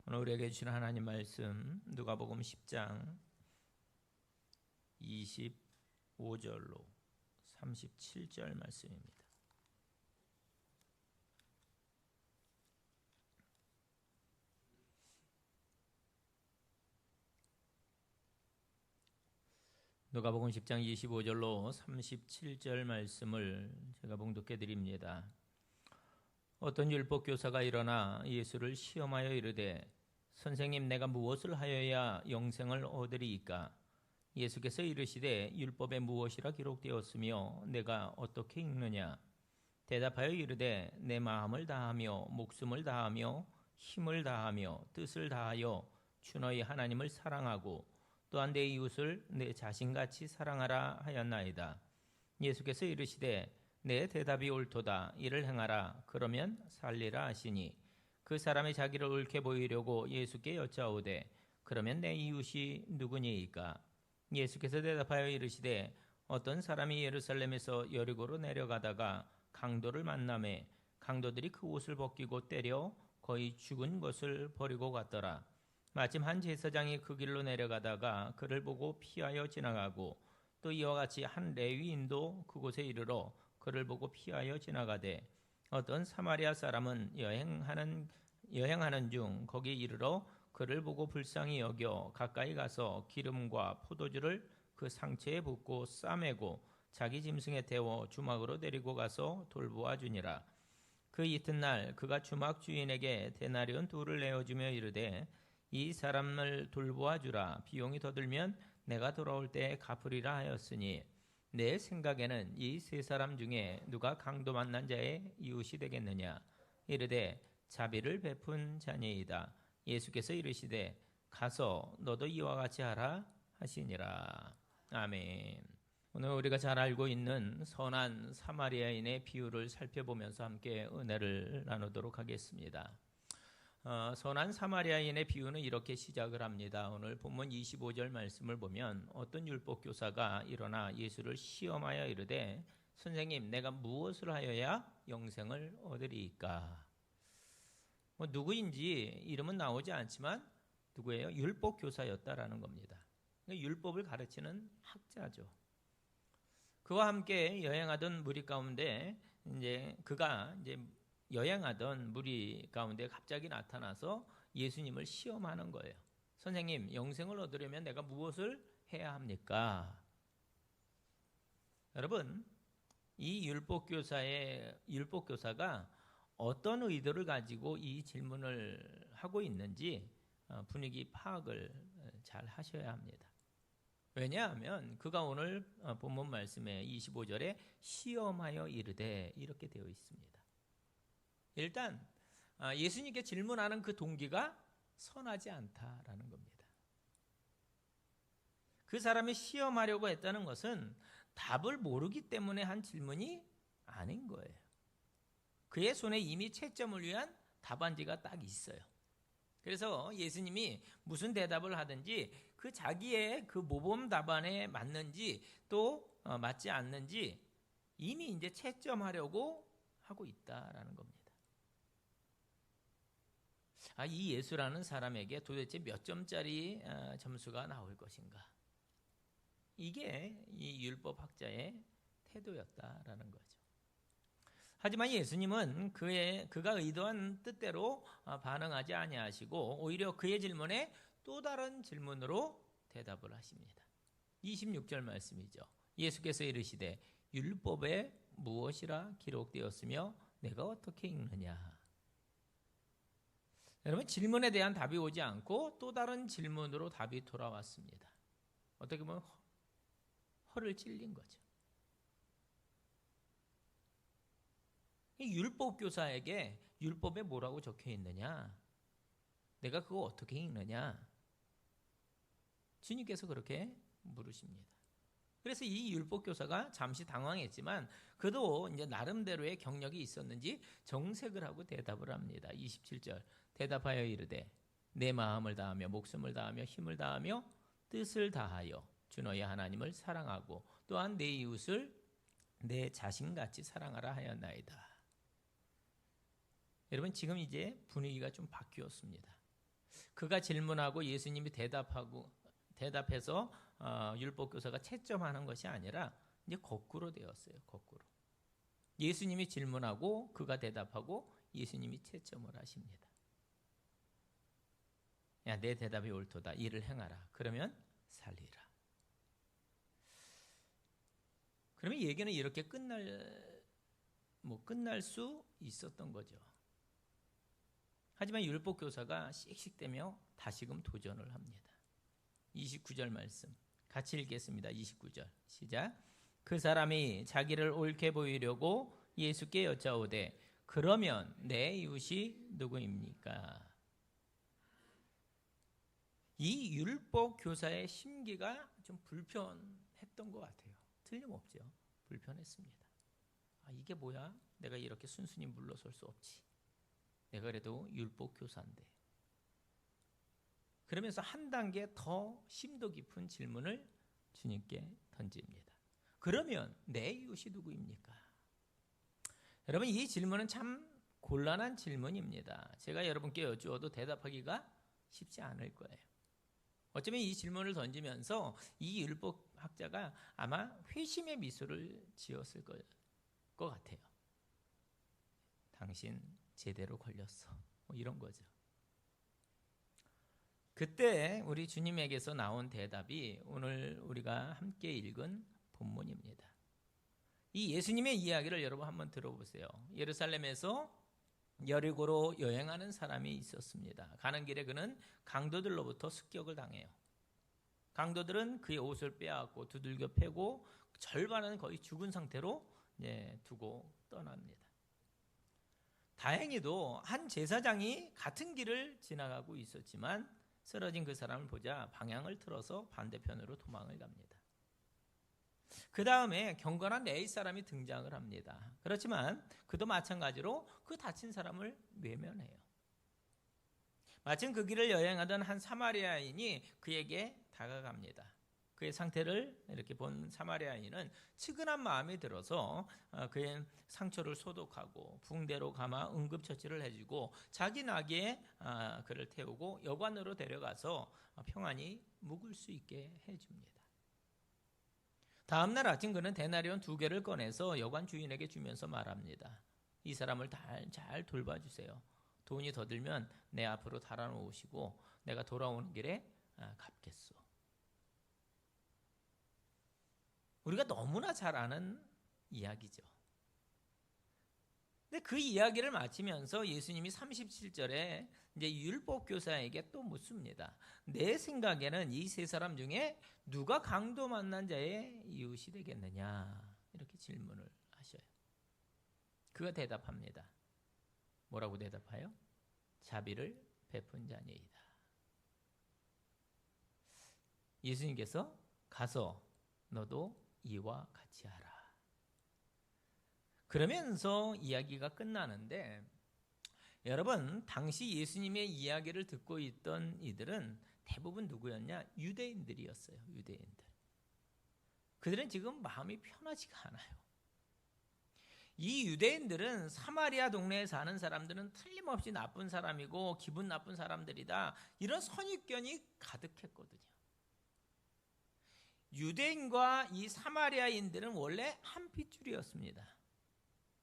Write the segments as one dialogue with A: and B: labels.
A: 오늘 우리에게 주신 하나님 말씀 누가복음 10장 25절로 37절 말씀입니다. 누가복음 10장 25절로 37절 말씀을 제가 봉독해 드립니다. 어떤 율법 교사가 일어나 예수를 시험하여 이르되 선생님, 내가 무엇을 하여야 영생을 얻으리이까? 예수께서 이르시되 율법에 무엇이라 기록되었으며 내가 어떻게 읽느냐? 대답하여 이르되 내 마음을 다하며 목숨을 다하며 힘을 다하며 뜻을 다하여 주 너희 하나님을 사랑하고 또한 내 이웃을 내 자신같이 사랑하라 하였나이다. 예수께서 이르시되 내 대답이 옳도다. 이를 행하라. 그러면 살리라 하시니 그 사람이 자기를 옳게 보이려고 예수께 여짜오되 그러면 내 이웃이 누구니이까? 예수께서 대답하여 이르시되 어떤 사람이 예루살렘에서 여리고로 내려가다가 강도를 만나매 강도들이 그 옷을 벗기고 때려 거의 죽은 것을 버리고 갔더라. 마침 한 제사장이 그 길로 내려가다가 그를 보고 피하여 지나가고 또 이와 같이 한 레위인도 그곳에 이르러 그를 보고 피하여 지나가되 어떤 사마리아 사람은 여행하는 중 거기 이르러 그를 보고 불쌍히 여겨 가까이 가서 기름과 포도주를 그 상처에 붓고 싸매고 자기 짐승에 태워 주막으로 데리고 가서 돌보아 주니라. 그 이튿날 그가 주막 주인에게 데나리온 둘을 내어주며 이르되 이 사람을 돌보아 주라. 비용이 더 들면 내가 돌아올 때 갚으리라 하였으니 내 생각에는 이 세 사람 중에 누가 강도 만난 자의 이웃이 되겠느냐? 이르되 자비를 베푼 자니이다. 예수께서 이르시되 가서 너도 이와 같이 하라 하시니라. 아멘. 오늘 우리가 잘 알고 있는 선한 사마리아인의 비유를 살펴보면서 함께 은혜를 나누도록 하겠습니다. 선한 사마리아인의 비유는 이렇게 시작을 합니다. 오늘 본문 25절 말씀을 보면 어떤 율법 교사가 일어나 예수를 시험하여 이르되 선생님, 내가 무엇을 하여야 영생을 얻으리이까? 누구인지 이름은 나오지 않지만 누구예요? 율법 교사였다라는 겁니다. 율법을 가르치는 학자죠. 그와 함께 여행하던 무리 가운데 그가 여행하던 무리 가운데 갑자기 나타나서 예수님을 시험하는 거예요. 선생님, 영생을 얻으려면 내가 무엇을 해야 합니까? 여러분, 이 율법교사가 어떤 의도를 가지고 이 질문을 하고 있는지 분위기 파악을 잘 하셔야 합니다. 왜냐하면 그가 오늘 본문 말씀에 25절에 시험하여 이르되 이렇게 되어 있습니다. 일단 예수님께 질문하는 그 동기가 선하지 않다라는 겁니다. 그 사람이 시험하려고 했다는 것은 답을 모르기 때문에 한 질문이 아닌 거예요. 그의 손에 이미 채점을 위한 답안지가 딱 있어요. 그래서 예수님이 무슨 대답을 하든지 그 자기의 그 모범 답안에 맞는지 또 맞지 않는지 이미 이제 채점하려고 하고 있다라는 겁니다. 이 예수라는 사람에게 도대체 몇 점짜리 점수가 나올 것인가? 이게 이 율법학자의 태도였다라는 거죠. 하지만 예수님은 그가 의도한 뜻대로 반응하지 아니하시고 오히려 그의 질문에 또 다른 질문으로 대답을 하십니다. 26절 말씀이죠. 예수께서 이르시되 율법에 무엇이라 기록되었으며 내가 어떻게 읽느냐? 여러분, 질문에 대한 답이 오지 않고 또 다른 질문으로 답이 돌아왔습니다. 어떻게 보면 허를 찔린 거죠. 이 율법 교사에게 율법에 뭐라고 적혀 있느냐? 내가 그거 어떻게 읽느냐? 주님께서 그렇게 물으십니다. 그래서 이 율법 교사가 잠시 당황했지만 그도 이제 나름대로의 경력이 있었는지 정색을 하고 대답을 합니다. 27절. 대답하여 이르되 내 마음을 다하며 목숨을 다하며 힘을 다하며 뜻을 다하여 주 너희 하나님을 사랑하고 또한 내 이웃을 내 자신같이 사랑하라 하였나이다. 여러분, 지금 이제 분위기가 좀 바뀌었습니다. 그가 질문하고 예수님이 대답해서 율법교사가 채점하는 것이 아니라 이제 거꾸로 되었어요. 거꾸로. 예수님이 질문하고 그가 대답하고 예수님이 채점을 하십니다. 야, 내 대답이 옳도다. 이를 행하라. 그러면 살리라. 그러면 얘기는 이렇게 끝날 수 있었던 거죠. 하지만 율법교사가 씩씩대며 다시금 도전을 합니다. 29절 말씀 같이 읽겠습니다. 29절 시작. 그 사람이 자기를 옳게 보이려고 예수께 여짜오되 그러면 내 이웃이 누구입니까? 이 율법교사의 심기가 좀 불편했던 것 같아요. 틀림없죠. 불편했습니다. 이게 뭐야? 내가 이렇게 순순히 물러설 수 없지. 내가 그래도 율법교사인데. 그러면서 한 단계 더 심도 깊은 질문을 주님께 던집니다. 그러면 내 이웃이 누구입니까? 여러분, 이 질문은 참 곤란한 질문입니다. 제가 여러분께 여쭈어도 대답하기가 쉽지 않을 거예요. 어쩌면 이 질문을 던지면서 이 율법학자가 아마 회심의 미소를 지었을 것 같아요. 당신 제대로 걸렸어. 이런 거죠. 그때 우리 주님에게서 나온 대답이 오늘 우리가 함께 읽은 본문입니다. 이 예수님의 이야기를 여러분 한번 들어보세요. 예루살렘에서 여리고로 여행하는 사람이 있었습니다. 가는 길에 그는 강도들로부터 습격을 당해요. 강도들은 그의 옷을 빼앗고 두들겨 패고 절반은 거의 죽은 상태로 두고 떠납니다. 다행히도 한 제사장이 같은 길을 지나가고 있었지만 쓰러진 그 사람을 보자 방향을 틀어서 반대편으로 도망을 갑니다. 그 다음에 경건한 레위 사람이 등장을 합니다. 그렇지만 그도 마찬가지로 그 다친 사람을 외면해요. 마침 그 길을 여행하던 한 사마리아인이 그에게 다가갑니다. 그의 상태를 이렇게 본 사마리아인은 측은한 마음이 들어서 그의 상처를 소독하고 붕대로 감아 응급처치를 해주고 자기 나귀에 그를 태우고 여관으로 데려가서 평안히 묵을 수 있게 해줍니다. 다음 날 아침 그는 데나리온 2개를 꺼내서 여관 주인에게 주면서 말합니다. 이 사람을 잘 돌봐주세요. 돈이 더 들면 내 앞으로 달아놓으시고 내가 돌아오는 길에 갚겠소. 우리가 너무나 잘 아는 이야기죠. 근데 그 이야기를 마치면서 예수님이 37절에 이제 율법교사에게 또 묻습니다. 내 생각에는 이 3사람 중에 누가 강도 만난 자의 이웃이 되겠느냐? 이렇게 질문을 하셔요. 그가 대답합니다. 뭐라고 대답해요? 자비를 베푼 자니이다. 예수님께서 가서 너도 이와 같이 하라. 그러면서 이야기가 끝나는데 여러분, 당시 예수님의 이야기를 듣고 있던 이들은 대부분 누구였냐? 유대인들이었어요. 유대인들. 그들은 지금 마음이 편하지가 않아요. 이 유대인들은 사마리아 동네에 사는 사람들은 틀림없이 나쁜 사람이고 기분 나쁜 사람들이다. 이런 선입견이 가득했거든요. 유대인과 이 사마리아인들은 원래 한 핏줄이었습니다.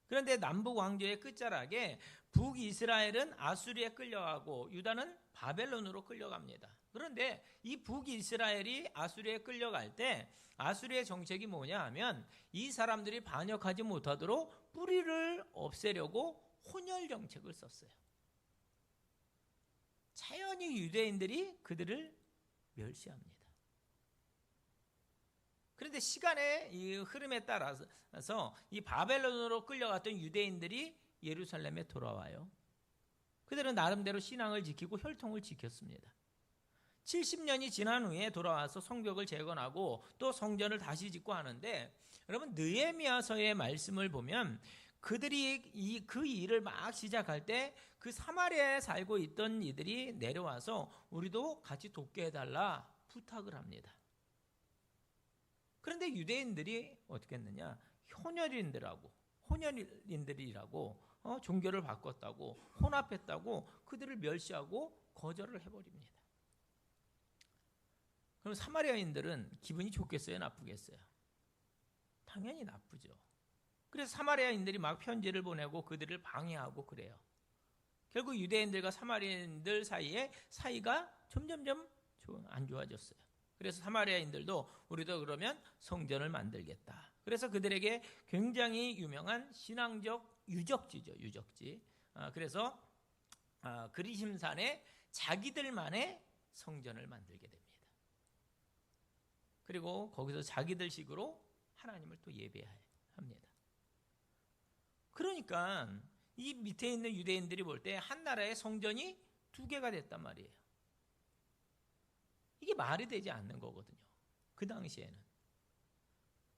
A: 그런데 남북 왕조의 끝자락에 북이스라엘은 아수리에 끌려가고 유다는 바벨론으로 끌려갑니다. 그런데 이 북이스라엘이 아수리에 끌려갈 때 아수리의 정책이 뭐냐 하면 이 사람들이 반역하지 못하도록 뿌리를 없애려고 혼혈 정책을 썼어요. 자연히 유대인들이 그들을 멸시합니다. 그런데 시간의 이 흐름에 따라서 이 바벨론으로 끌려갔던 유대인들이 예루살렘에 돌아와요. 그들은 나름대로 신앙을 지키고 혈통을 지켰습니다. 70년이 지난 후에 돌아와서 성벽을 재건하고 또 성전을 다시 짓고 하는데 여러분, 느헤미야서의 말씀을 보면 그들이 그 일을 막 시작할 때 그 사마리아에 살고 있던 이들이 내려와서 우리도 같이 돕게 해달라 부탁을 합니다. 그런데 유대인들이 어떻게 했느냐? 혼혈인들이라고 종교를 바꿨다고 혼합했다고 그들을 멸시하고 거절을 해버립니다. 그럼 사마리아인들은 기분이 좋겠어요, 나쁘겠어요? 당연히 나쁘죠. 그래서 사마리아인들이 막 편지를 보내고 그들을 방해하고 그래요. 결국 유대인들과 사마리아인들 사이에 사이가 점점점 안 좋아졌어요. 그래서 사마리아인들도 우리도 그러면 성전을 만들겠다. 그래서 그들에게 굉장히 유명한 신앙적 유적지죠, 유적지. 그래서 그리심산에 자기들만의 성전을 만들게 됩니다. 그리고 거기서 자기들 식으로 하나님을 또 예배합니다. 그러니까 이 밑에 있는 유대인들이 볼 때 한 나라의 성전이 2개가 됐단 말이에요. 이게 말이 되지 않는 거거든요, 그 당시에는.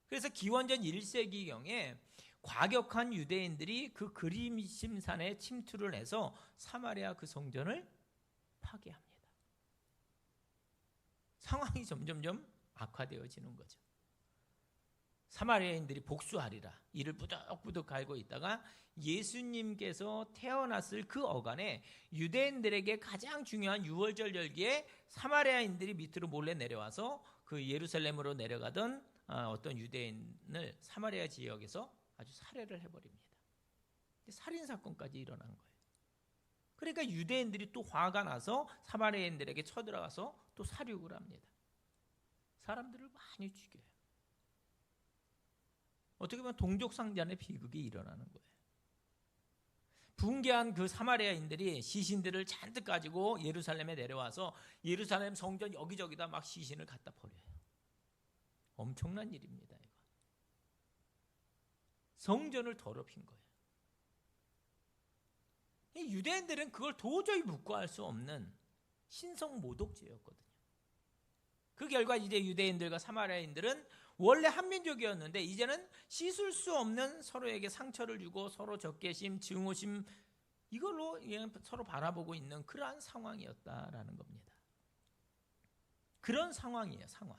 A: 그래서 기원전 1세기경에 과격한 유대인들이 그 그리심산에 침투를 해서 사마리아 그 성전을 파괴합니다. 상황이 점점점 악화되어지는 거죠. 사마리아인들이 복수하리라 이를 부득부득 갈고 있다가 예수님께서 태어났을 그 어간에 유대인들에게 가장 중요한 유월절 절기에 사마리아인들이 밑으로 몰래 내려와서 그 예루살렘으로 내려가던 어떤 유대인을 사마리아 지역에서 아주 살해를 해버립니다. 살인 사건까지 일어난 거예요. 그러니까 유대인들이 또 화가 나서 사마리아인들에게 쳐들어가서 또 살육을 합니다. 사람들을 많이 죽여요. 어떻게 보면 동족상잔의 비극이 일어나는 거예요. 붕괴한 그 사마리아인들이 시신들을 잔뜩 가지고 예루살렘에 내려와서 예루살렘 성전 여기저기다 막 시신을 갖다 버려요. 엄청난 일입니다, 이거. 성전을 더럽힌 거예요. 이 유대인들은 그걸 도저히 묵과할 수 없는 신성 모독죄였거든요. 그 결과 이제 유대인들과 사마리아인들은 원래 한 민족이었는데 이제는 씻을 수 없는 서로에게 상처를 주고 서로 적개심, 증오심 이걸로 서로 바라보고 있는 그러한 상황이었다라는 겁니다. 그런 상황이에요, 상황.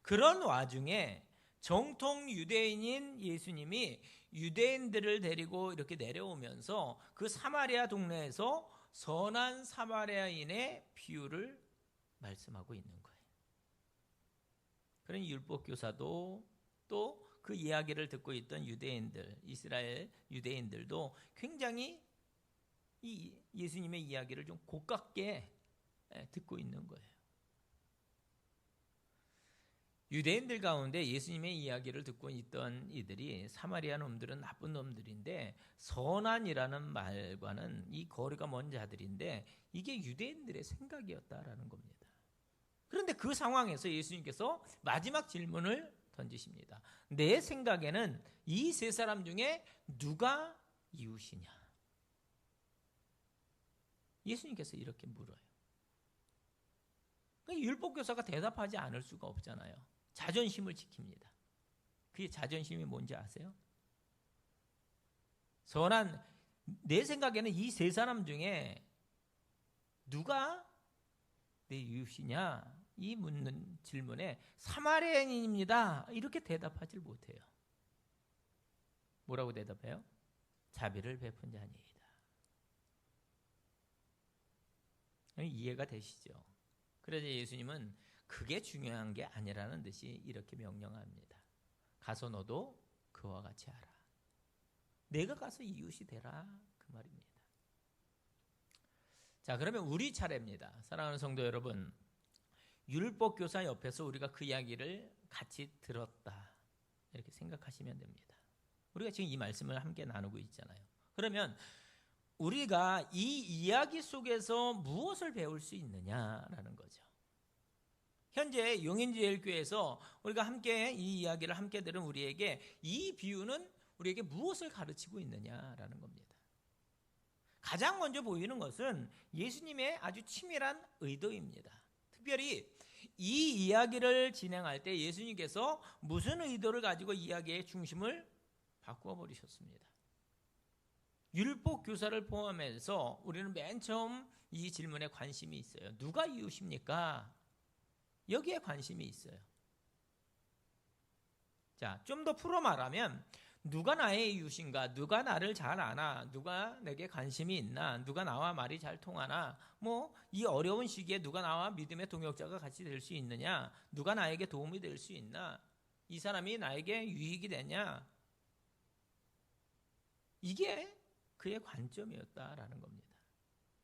A: 그런 와중에 정통 유대인인 예수님이 유대인들을 데리고 이렇게 내려오면서 그 사마리아 동네에서 선한 사마리아인의 비유를 말씀하고 있는 거예요. 그런 율법교사도 또 그 이야기를 듣고 있던 유대인들, 이스라엘 유대인들도 굉장히 이 예수님의 이야기를 좀 고깝게 듣고 있는 거예요. 유대인들 가운데 예수님의 이야기를 듣고 있던 이들이 사마리아 놈들은 나쁜 놈들인데 선한이라는 말과는 이 거리가 먼 자들인데 이게 유대인들의 생각이었다라는 겁니다. 그런데 그 상황에서 예수님께서 마지막 질문을 던지십니다. 내 생각에는 이 세 사람 중에 누가 이웃이냐? 예수님께서 이렇게 물어요. 율법교사가 대답하지 않을 수가 없잖아요. 자존심을 지킵니다. 그게 자존심이 뭔지 아세요? 선한, 내 생각에는 이 세 사람 중에 누가 내 이웃이냐? 이 묻는 질문에 사마리아인입니다. 이렇게 대답하지 못해요. 뭐라고 대답해요? 자비를 베푼 자니이다. 이해가 되시죠? 그래서 예수님은 그게 중요한 게 아니라는 듯이 이렇게 명령합니다. 가서 너도 그와 같이 하라. 내가 가서 이웃이 되라, 그 말입니다. 자, 그러면 우리 차례입니다. 사랑하는 성도 여러분, 율법교사 옆에서 우리가 그 이야기를 같이 들었다, 이렇게 생각하시면 됩니다. 우리가 지금 이 말씀을 함께 나누고 있잖아요. 그러면 우리가 이 이야기 속에서 무엇을 배울 수 있느냐라는 거죠. 현재 용인제일교회에서 우리가 함께 이 이야기를 함께 들은 우리에게 이 비유는 우리에게 무엇을 가르치고 있느냐라는 겁니다. 가장 먼저 보이는 것은 예수님의 아주 치밀한 의도입니다. 특별히 이 이야기를 진행할 때 예수님께서 무슨 의도를 가지고 이야기의 중심을 바꾸어 버리셨습니다. 율법 교사를 포함해서 우리는 맨 처음 이 질문에 관심이 있어요. 누가 이웃입니까? 여기에 관심이 있어요. 자, 좀 더 풀어 말하면 누가 나의 이웃인가? 누가 나를 잘 아나? 누가 내게 관심이 있나? 누가 나와 말이 잘 통하나? 뭐 이 어려운 시기에 누가 나와 믿음의 동역자가 같이 될 수 있느냐? 누가 나에게 도움이 될 수 있나? 이 사람이 나에게 유익이 되냐? 이게 그의 관점이었다라는 겁니다.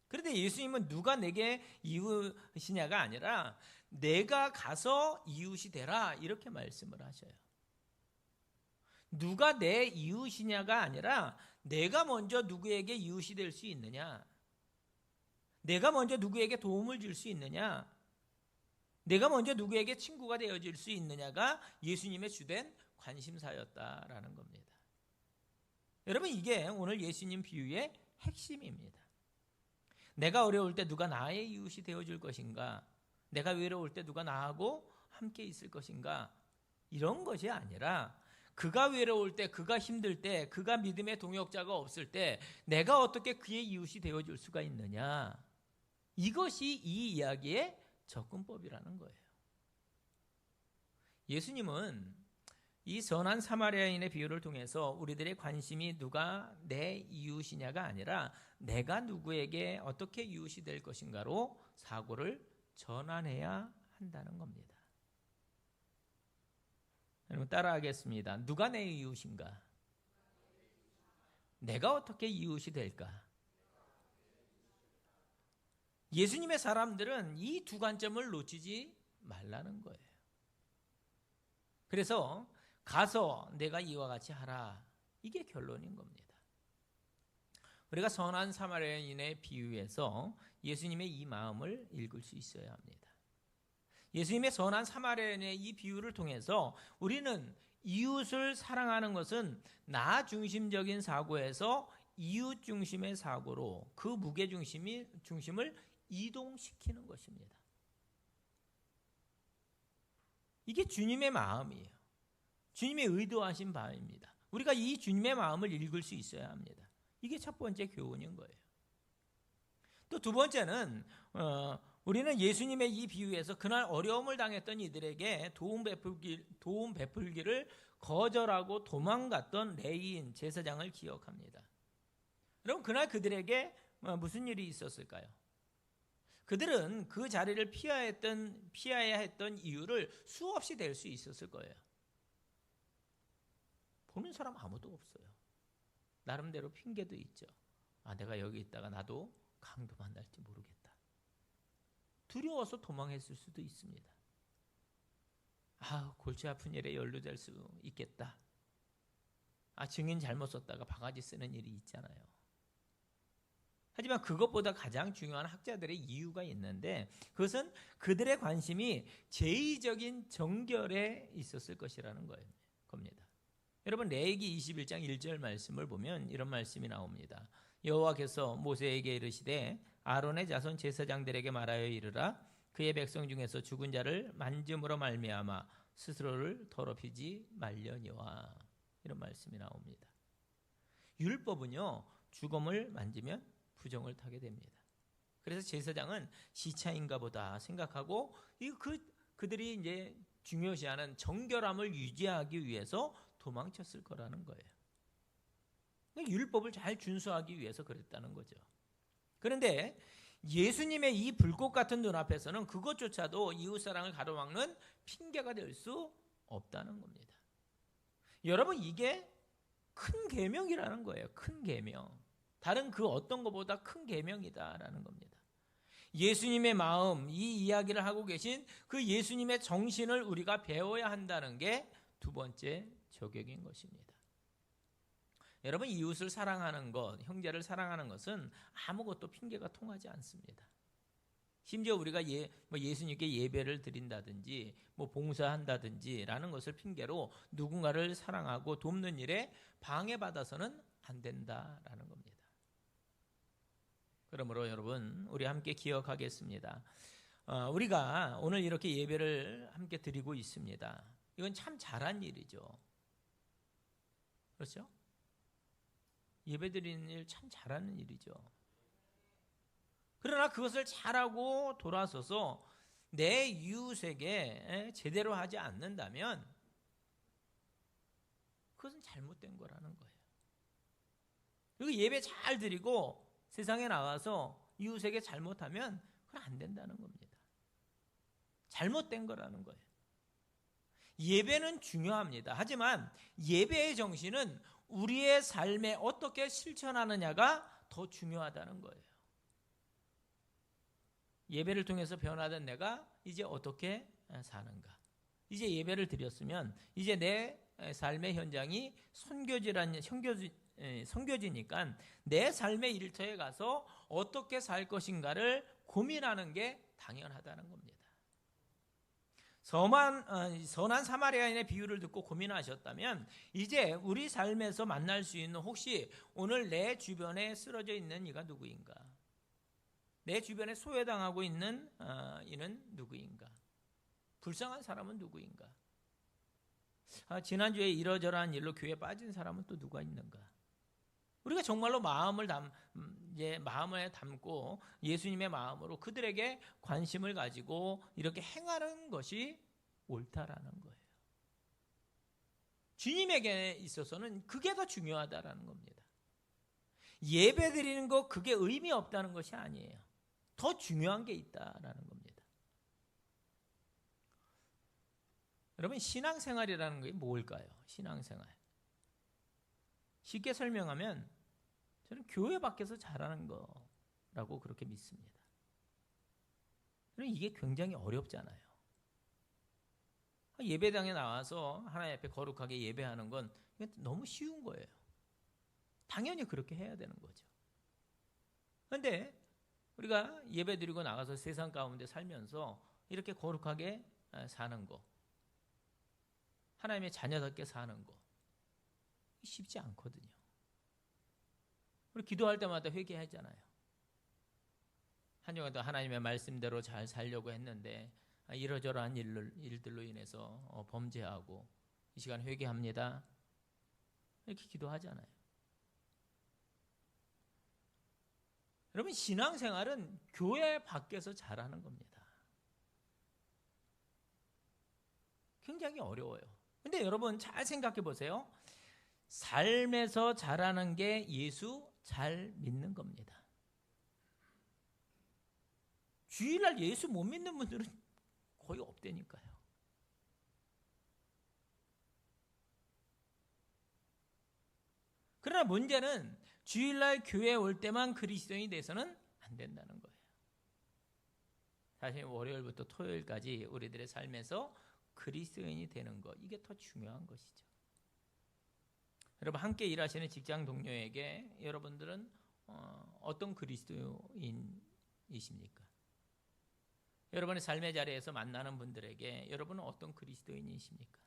A: 그런데 예수님은 누가 내게 이웃이냐가 아니라 내가 가서 이웃이 되라 이렇게 말씀을 하셔요. 누가 내 이웃이냐가 아니라 내가 먼저 누구에게 이웃이 될 수 있느냐, 내가 먼저 누구에게 도움을 줄 수 있느냐, 내가 먼저 누구에게 친구가 되어줄 수 있느냐가 예수님의 주된 관심사였다라는 겁니다. 여러분, 이게 오늘 예수님 비유의 핵심입니다. 내가 어려울 때 누가 나의 이웃이 되어줄 것인가, 내가 외로울 때 누가 나하고 함께 있을 것인가, 이런 것이 아니라 그가 외로울 때, 그가 힘들 때, 그가 믿음의 동역자가 없을 때 내가 어떻게 그의 이웃이 되어줄 수가 있느냐, 이것이 이 이야기의 접근법이라는 거예요. 예수님은 이 선한 사마리아인의 비유를 통해서 우리들의 관심이 누가 내 이웃이냐가 아니라 내가 누구에게 어떻게 이웃이 될 것인가로 사고를 전환해야 한다는 겁니다. 여러분 따라하겠습니다. 누가 내 이웃인가? 내가 어떻게 이웃이 될까? 예수님의 사람들은 이 두 관점을 놓치지 말라는 거예요. 그래서 가서 내가 이와 같이 하라, 이게 결론인 겁니다. 우리가 선한 사마리아인의 비유에서 예수님의 이 마음을 읽을 수 있어야 합니다. 예수님의 선한 사마리아인의 이 비유를 통해서 우리는 이웃을 사랑하는 것은 나 중심적인 사고에서 이웃 중심의 사고로 그 무게 중심을 이동시키는 것입니다. 이게 주님의 마음이에요. 주님의 의도하신 바입니다. 우리가 이 주님의 마음을 읽을 수 있어야 합니다. 이게 첫 번째 교훈인 거예요. 또 두 번째는 우리는 예수님의 이 비유에서 그날 어려움을 당했던 이들에게 도움 베풀기를 거절하고 도망갔던 레위인 제사장을 기억합니다. 여러분, 그날 그들에게 무슨 일이 있었을까요? 그들은 그 자리를 피해야 했던 이유를 수없이 댈 수 있었을 거예요. 보는 사람 아무도 없어요. 나름대로 핑계도 있죠. 내가 여기 있다가 나도 강도 만날지 모르겠다. 두려워서 도망했을 수도 있습니다. 골치 아픈 일에 연루될 수 있겠다. 증인 잘못 썼다가 바가지 쓰는 일이 있잖아요. 하지만 그것보다 가장 중요한 학자들의 이유가 있는데, 그것은 그들의 관심이 제의적인 정결에 있었을 것이라는 겁니다. 여러분, 레위기 21장 1절 말씀을 보면 이런 말씀이 나옵니다. 여호와께서 모세에게 이르시되 아론의 자손 제사장들에게 말하여 이르라. 그의 백성 중에서 죽은 자를 만짐으로 말미암아 스스로를 더럽히지 말려니와. 이런 말씀이 나옵니다. 율법은요, 죽음을 만지면 부정을 타게 됩니다. 그래서 제사장은 시차인가 보다 생각하고 그들이 이제 중요시하는 정결함을 유지하기 위해서 도망쳤을 거라는 거예요. 율법을 잘 준수하기 위해서 그랬다는 거죠. 그런데 예수님의 이 불꽃 같은 눈앞에서는 그것조차도 이웃사랑을 가로막는 핑계가 될 수 없다는 겁니다. 여러분, 이게 큰 계명이라는 거예요. 큰 계명. 다른 그 어떤 것보다 큰 계명이다라는 겁니다. 예수님의 마음, 이 이야기를 하고 계신 그 예수님의 정신을 우리가 배워야 한다는 게 두 번째 저격인 것입니다. 여러분, 이웃을 사랑하는 것, 형제를 사랑하는 것은 아무것도 핑계가 통하지 않습니다. 심지어 우리가 예수님께 예배를 드린다든지 봉사한다든지 라는 것을 핑계로 누군가를 사랑하고 돕는 일에 방해받아서는 안 된다라는 겁니다. 그러므로 여러분, 우리 함께 기억하겠습니다. 우리가 오늘 이렇게 예배를 함께 드리고 있습니다. 이건 참 잘한 일이죠. 그렇죠? 예배 드리는 일 참 잘하는 일이죠. 그러나 그것을 잘하고 돌아서서 내 이웃에게 제대로 하지 않는다면 그것은 잘못된 거라는 거예요. 그리고 예배 잘 드리고 세상에 나가서 이웃에게 잘못하면 그건 안 된다는 겁니다. 잘못된 거라는 거예요. 예배는 중요합니다. 하지만 예배의 정신은 우리의 삶에 어떻게 실천하느냐가 더 중요하다는 거예요. 예배를 통해서 변화된 내가 이제 어떻게 사는가? 이제 예배를 드렸으면 이제 내 삶의 현장이 섬겨지니까 내 삶의 일터에 가서 어떻게 살 것인가를 고민하는 게 당연하다는 겁니다. 선한 사마리아인의 비유를 듣고 고민하셨다면 이제 우리 삶에서 만날 수 있는 혹시 오늘 내 주변에 쓰러져 있는 이가 누구인가? 내 주변에 소외당하고 있는 이는 누구인가? 불쌍한 사람은 누구인가? 지난주에 이러저러한 일로 교회에 빠진 사람은 또 누가 있는가? 우리가 정말로 마음을 담고 예수님의 마음으로 그들에게 관심을 가지고 이렇게 행하는 것이 옳다라는 거예요. 주님에게 있어서는 그게 더 중요하다라는 겁니다. 예배 드리는 거 그게 의미 없다는 것이 아니에요. 더 중요한 게 있다라는 겁니다. 여러분, 신앙생활이라는 게 뭘까요? 신앙생활. 쉽게 설명하면 저는 교회 밖에서 잘하는 거라고 그렇게 믿습니다. 이게 굉장히 어렵잖아요. 예배당에 나와서 하나님 앞에 거룩하게 예배하는 건 너무 쉬운 거예요. 당연히 그렇게 해야 되는 거죠. 그런데 우리가 예배 드리고 나가서 세상 가운데 살면서 이렇게 거룩하게 사는 거, 하나님의 자녀답게 사는 거 쉽지 않거든요. 우리 기도할 때마다 회개하잖아요. 한 주간도 하나님의 말씀대로 잘 살려고 했는데 이러저러한 일들로 인해서 범죄하고 이 시간 회개합니다. 이렇게 기도하잖아요. 여러분, 신앙생활은 교회 밖에서 잘하는 겁니다. 굉장히 어려워요. 근데 여러분 잘 생각해 보세요. 삶에서 잘하는 게 예수 잘 믿는 겁니다. 주일날 예수 못 믿는 분들은 거의 없다니까요. 그러나 문제는 주일날 교회에 올 때만 그리스도인이 돼서는 안 된다는 거예요. 사실 월요일부터 토요일까지 우리들의 삶에서 그리스도인이 되는 것, 이게 더 중요한 것이죠. 여러분, 함께 일하시는 직장 동료에게 여러분들은 어떤 그리스도인이십니까? 여러분의 삶의 자리에서 만나는 분들에게 여러분은 어떤 그리스도인이십니까?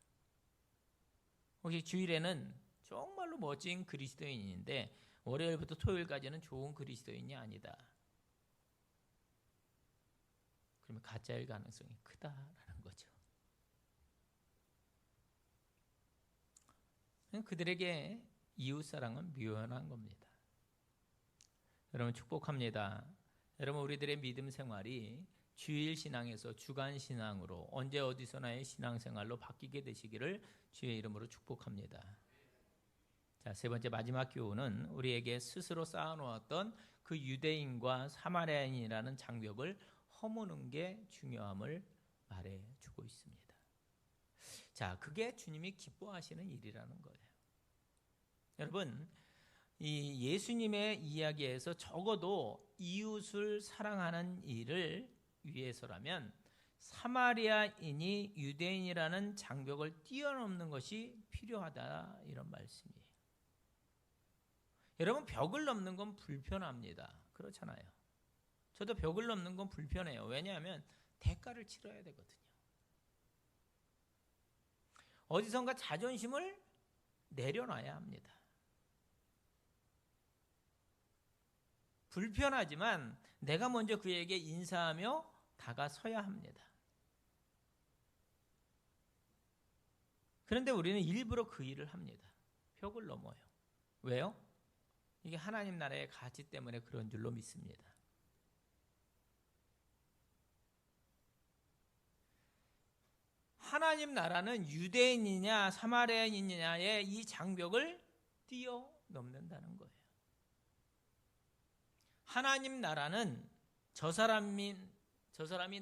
A: 혹시 주일에는 정말로 멋진 그리스도인인데 월요일부터 토요일까지는 좋은 그리스도인이 아니다. 그러면 가짜일 가능성이 크다라는 거죠. 그들에게 이웃사랑은 묘연한 겁니다. 여러분 축복합니다. 여러분 우리들의 믿음 생활이 주일 신앙에서 주간 신앙으로 언제 어디서나의 신앙생활로 바뀌게 되시기를 주의 이름으로 축복합니다. 자, 세 번째 마지막 교훈은 우리에게 스스로 쌓아놓았던 그 유대인과 사마리아인이라는 장벽을 허무는 게 중요함을 말해주고 있습니다. 자, 그게 주님이 기뻐하시는 일이라는 거예요. 여러분, 이 예수님의 이야기에서 적어도 이웃을 사랑하는 일을 위해서라면 사마리아인이 유대인이라는 장벽을 뛰어넘는 것이 필요하다, 이런 말씀이에요. 여러분, 벽을 넘는 건 불편합니다. 그렇잖아요. 저도 벽을 넘는 건 불편해요. 왜냐하면 대가를 치러야 되거든요. 어디선가 자존심을 내려놔야 합니다. 불편하지만 내가 먼저 그에게 인사하며 다가서야 합니다. 그런데 우리는 일부러 그 일을 합니다. 벽을 넘어요. 왜요? 이게 하나님 나라의 가치 때문에 그런 줄로 믿습니다. 하나님 나라는 유대인이냐 사마리아인이냐의 이 장벽을 뛰어넘는다는 거예요. 하나님 나라는 저 사람이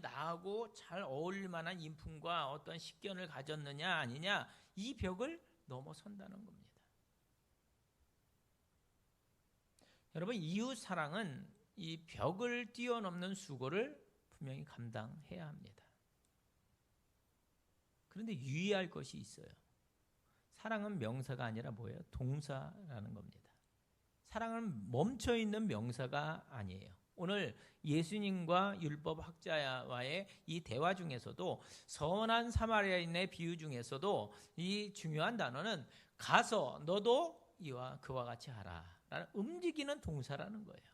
A: 나하고 잘 어울릴 만한 인품과 어떤 식견을 가졌느냐 아니냐, 이 벽을 넘어선다는 겁니다. 여러분, 이웃 사랑은 이 벽을 뛰어넘는 수고를 분명히 감당해야 합니다. 그런데 유의할 것이 있어요. 사랑은 명사가 아니라 뭐예요? 동사라는 겁니다. 사랑은 멈춰있는 명사가 아니에요. 오늘 예수님과 율법학자와의 이 대화 중에서도, 선한 사마리아인의 비유 중에서도 이 중요한 단어는 가서 너도 이와 그와 같이 하라 라는 움직이는 동사라는 거예요.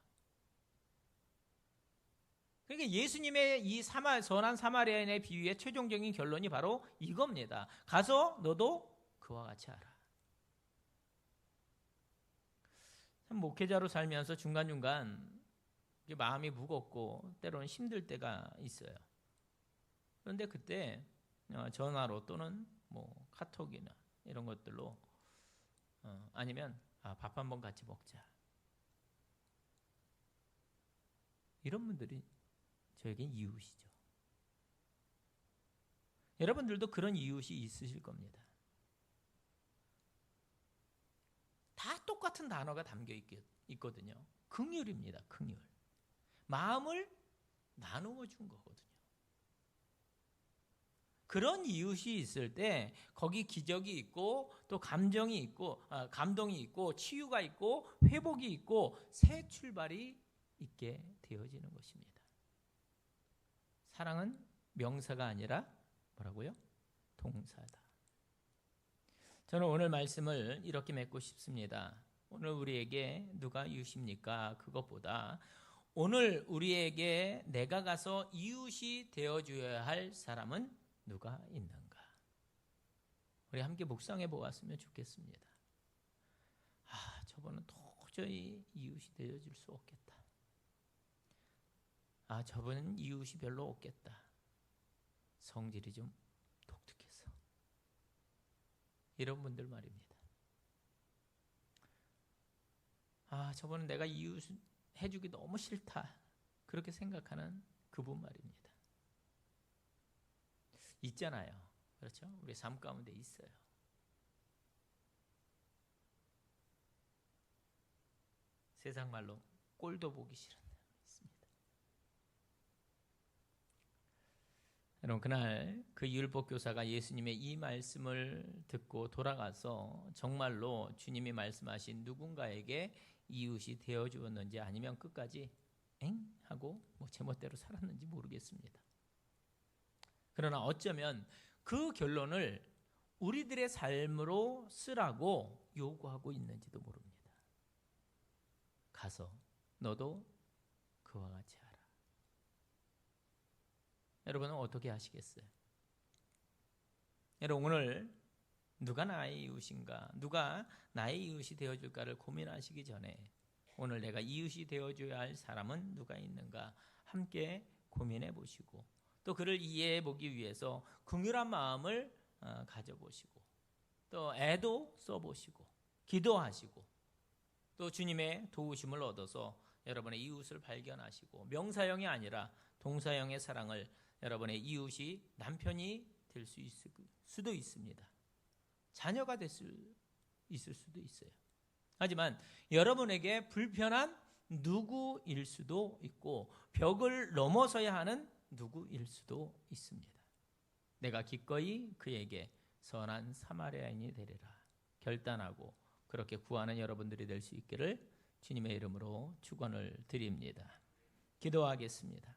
A: 그러니까 예수님의 이 선한 사마리아인의 비유의 최종적인 결론이 바로 이겁니다. 가서 너도 그와 같이 하라. 참, 목회자로 살면서 중간중간 마음이 무겁고 때로는 힘들 때가 있어요. 그런데 그때 전화로 또는 뭐 카톡이나 이런 것들로 아니면 밥 한번 같이 먹자, 이런 분들이 저에겐 이웃이죠. 여러분들도 그런 이웃이 있으실 겁니다. 다 똑같은 단어가 담겨 있거든요. 긍휼입니다. 긍휼. 마음을 나누어 준 거거든요. 그런 이웃이 있을 때 거기 기적이 있고 또 감정이 있고 감동이 있고 치유가 있고 회복이 있고 새 출발이 있게 되어지는 것입니다. 사랑은 명사가 아니라 뭐라고요? 동사다. 저는 오늘 말씀을 이렇게 맺고 싶습니다. 오늘 우리에게 누가 이웃입니까? 그것보다 오늘 우리에게 내가 가서 이웃이 되어줘야 할 사람은 누가 있는가? 우리 함께 묵상해 보았으면 좋겠습니다. 저분은 도저히 이웃이 되어줄 수 없겠다. 저분은 이웃이 별로 없겠다. 성질이 좀 독특해서. 이런 분들 말입니다. 저분은 내가 이웃 해주기 너무 싫다. 그렇게 생각하는 그분 말입니다. 있잖아요. 그렇죠? 우리 삶 가운데 있어요. 세상 말로 꼴도 보기 싫은 있습니다. 여러분, 그날 그 율법 교사가 예수님의 이 말씀을 듣고 돌아가서 정말로 주님이 말씀하신 누군가에게 이웃이 되어 주었는지, 아니면 끝까지 엥? 하고 제멋대로 살았는지 모르겠습니다. 그러나 어쩌면 그 결론을 우리들의 삶으로 쓰라고 요구하고 있는지도 모릅니다. 가서 너도 그와 같이 하라. 여러분은 어떻게 하시겠어요? 여러분, 오늘 누가 나의 이웃인가, 누가 나의 이웃이 되어줄까를 고민하시기 전에 오늘 내가 이웃이 되어줘야 할 사람은 누가 있는가 함께 고민해 보시고, 또 그를 이해해 보기 위해서 긍휼한 마음을 가져보시고, 또 애도 써보시고, 기도하시고, 또 주님의 도우심을 얻어서 여러분의 이웃을 발견하시고, 명사형이 아니라 동사형의 사랑을, 여러분의 이웃이 남편이 될 수 있을 수도 있습니다. 자녀가 있을 수도 있어요. 하지만 여러분에게 불편한 누구일 수도 있고, 벽을 넘어서야 하는 누구일 수도 있습니다. 내가 기꺼이 그에게 선한 사마리아인이 되리라 결단하고 그렇게 구하는 여러분들이 될 수 있기를 주님의 이름으로 축원을 드립니다. 기도하겠습니다.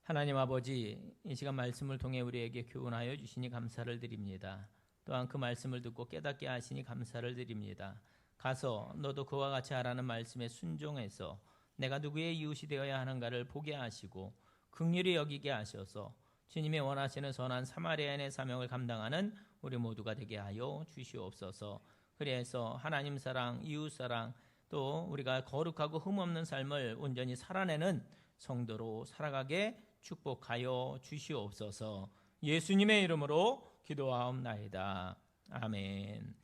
A: 하나님 아버지, 이 시간 말씀을 통해 우리에게 교훈하여 주시니 감사를 드립니다. 또한 그 말씀을 듣고 깨닫게 하시니 감사를 드립니다. 가서 너도 그와 같이 하라는 말씀에 순종해서 내가 누구의 이웃이 되어야 하는가를 보게 하시고 긍휼히 여기게 하셔서 주님이 원하시는 선한 사마리아인의 사명을 감당하는 우리 모두가 되게 하여 주시옵소서. 그래서 하나님 사랑, 이웃 사랑, 또 우리가 거룩하고 흠없는 삶을 온전히 살아내는 성도로 살아가게 축복하여 주시옵소서. 예수님의 이름으로 기도하옵나이다. 아멘.